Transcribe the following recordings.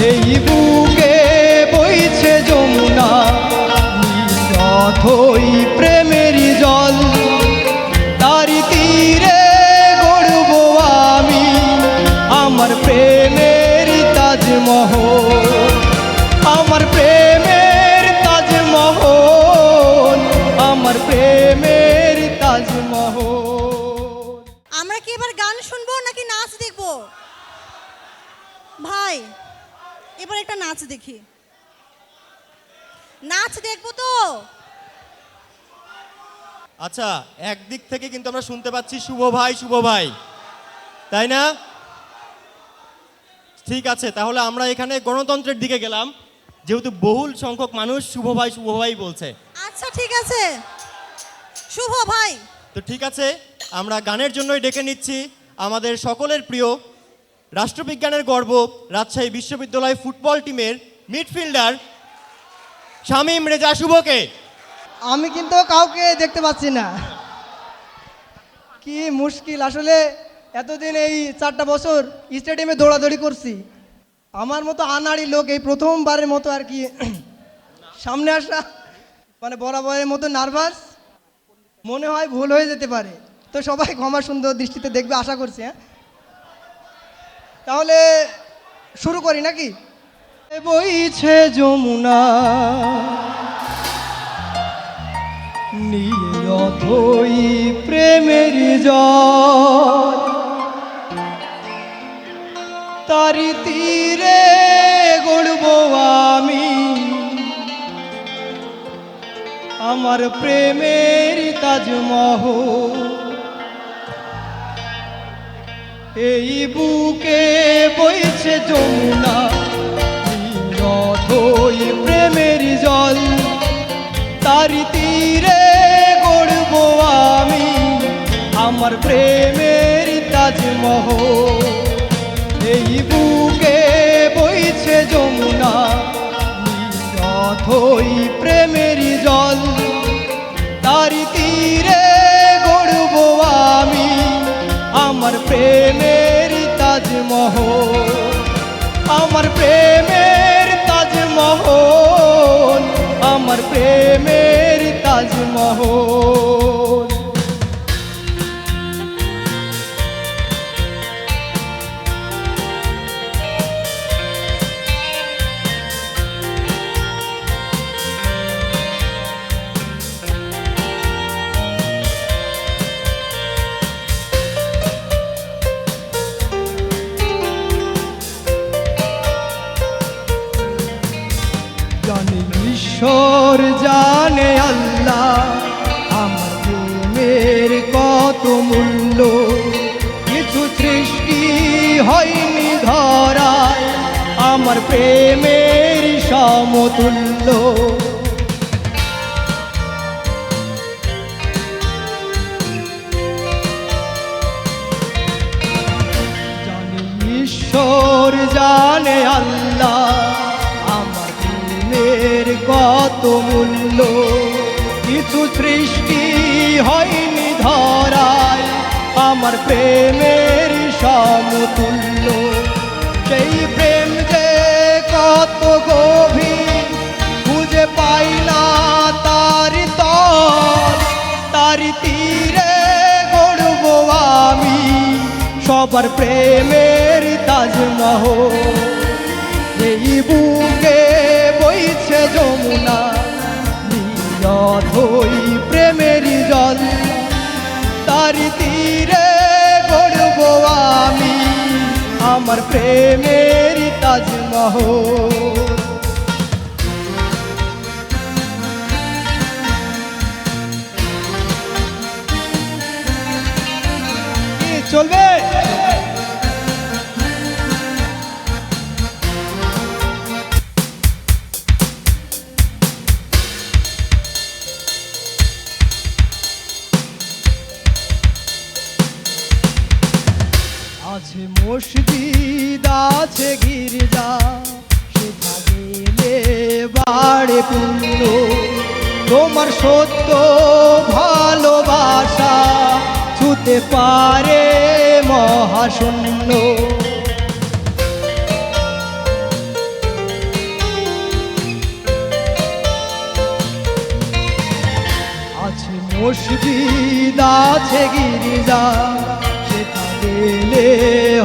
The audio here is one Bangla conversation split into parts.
এই বুকে বইছে যমুনা অথই প্রেমের জল, তারি তীরে গড়ব আমি আমার প্রেমের তাজমহল, আমার প্রেমের তাজমহল, আমার প্রেমের তাজমহল। আমরা কি এবার গান শুনবো নাকি নাচ দেখবো? ভাই এবার একটা নাচ দেখি। নাচ দেখবো তো? আচ্ছা, একদিক থেকে কিন্তু আমরা শুনতে পাচ্ছি শুভ ভাই, শুভ ভাই, তাই না? ঠিক আছে, তাহলে আমরা এখানে গণতন্ত্রের দিকে গেলাম, যেহেতু বহুল সংখ্যক মানুষ শুভ ভাই বলছে। আচ্ছা ঠিক আছে, শুভ ভাই। তো ঠিক আছে, আমরা গানের জন্যই ডেকে নিচ্ছি আমাদের সকলের প্রিয় রাষ্ট্রবিজ্ঞানের গর্ব রাজশাহী বিশ্ববিদ্যালয় ফুটবল টিমের মিডফিল্ডার শামীম রেজা শুভকে। আমি কিন্তু কাউকে দেখতে পাচ্ছি না, কি মুশকিল আসলে। এতদিন এই 4টা বছর স্টেডিয়ামে দৌড়াদৌড়ি করছি, আমার মতো আনাড়ি লোক এই প্রথমবারের মতো আর কি সামনে আসা, মানে বরাবরের মতো নার্ভাস, মনে হয় ভুল হয়ে যেতে পারে। তো সবাই ক্ষমা সুন্দর দৃষ্টিতে দেখবে আশা করছি। হ্যাঁ, তাহলে শুরু করি নাকি? বইছে যমুনা নিয়ে অথই প্রেমের জল, তারি তীরে গড়ব আমি আমার প্রেমের তাজমহল, এই বুকে বইছে যমুনা অথই প্রেমের জল, তারি তীরে গড়ব আমি আমার প্রেমের তাজমহল, এই বুকে বইছে যমুনা অথই প্রেমের জল, তারি তীরে গড়ব আমি আমার প্রেমের তাজমহল, আমার প্রেমের তাজমহল, আমার প্রেমের তাজমহল। জানে ঈশ্বর জানে আল্লাহ আমার প্রেমের কত মূল্য, কিছু সৃষ্টি হয়নি ধরায় আমার প্রেমের সমতুল্য, জানে ঈশ্বর জানে আল্লাহ আমার প্রেমের কত মূল্য, কিছু সৃষ্টি হয়নি ধরায় আমার প্রেমের সমতুল্য, সেই প্রেম যে কত গভীর খুঁজে পাই না তার তল, তারি তীরে গড়ব আমি সবার প্রেমের তাজমহল, এই বুকে বইছে যমুনা অথই প্রেমের জল, তারি তীরে গড়ব আমি আমার প্রেমের তাজমহল। চলবে? আছে মসজিদ আছে গির্জা, সেটা গেলে বাড়ে পুণ্য, তোমার সত্য ভালোবাসা ছুতে পারে মহাশূন্য, মসজিদ আছে গির্জা, সেটা গেলে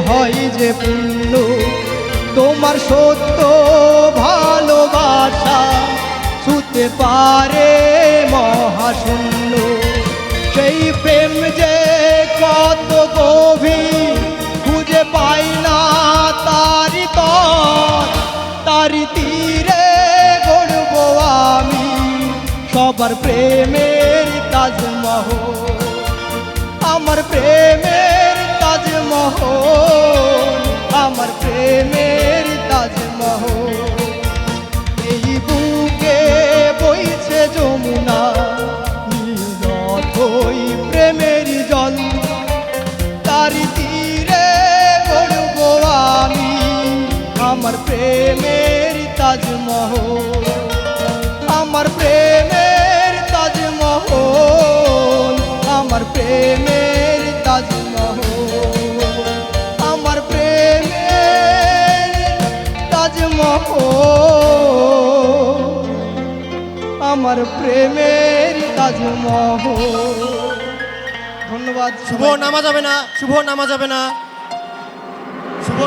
হয় যে পুণ্য। তোমার সত্য ভালোবাসা ছুতে পারে মহাশূন্য। সেই প্রেম যে কত গভীর খুঁজে পাই না তারি তর, তারি তীরে গড়ব আমি সবার প্রেমের তাজমহল। আমার প্রেমের তাজমহল, আমার প্রেমের তাজমহল। এই বুকে বইছে যমুনা, নীলথই প্রেমের জল, তারি তীরে গড়ব আমি আমার প্রেমের তাজমহল। আমার প্রেমের তাজমহল, আমার প্রেমের তাজমহল, আমার প্রেমের তাজমহল, আমার প্রেমের তাজমহল। ধন্যবাদ। শুভ নামা যাবে না, শুভ নামা যাবে না, শুভ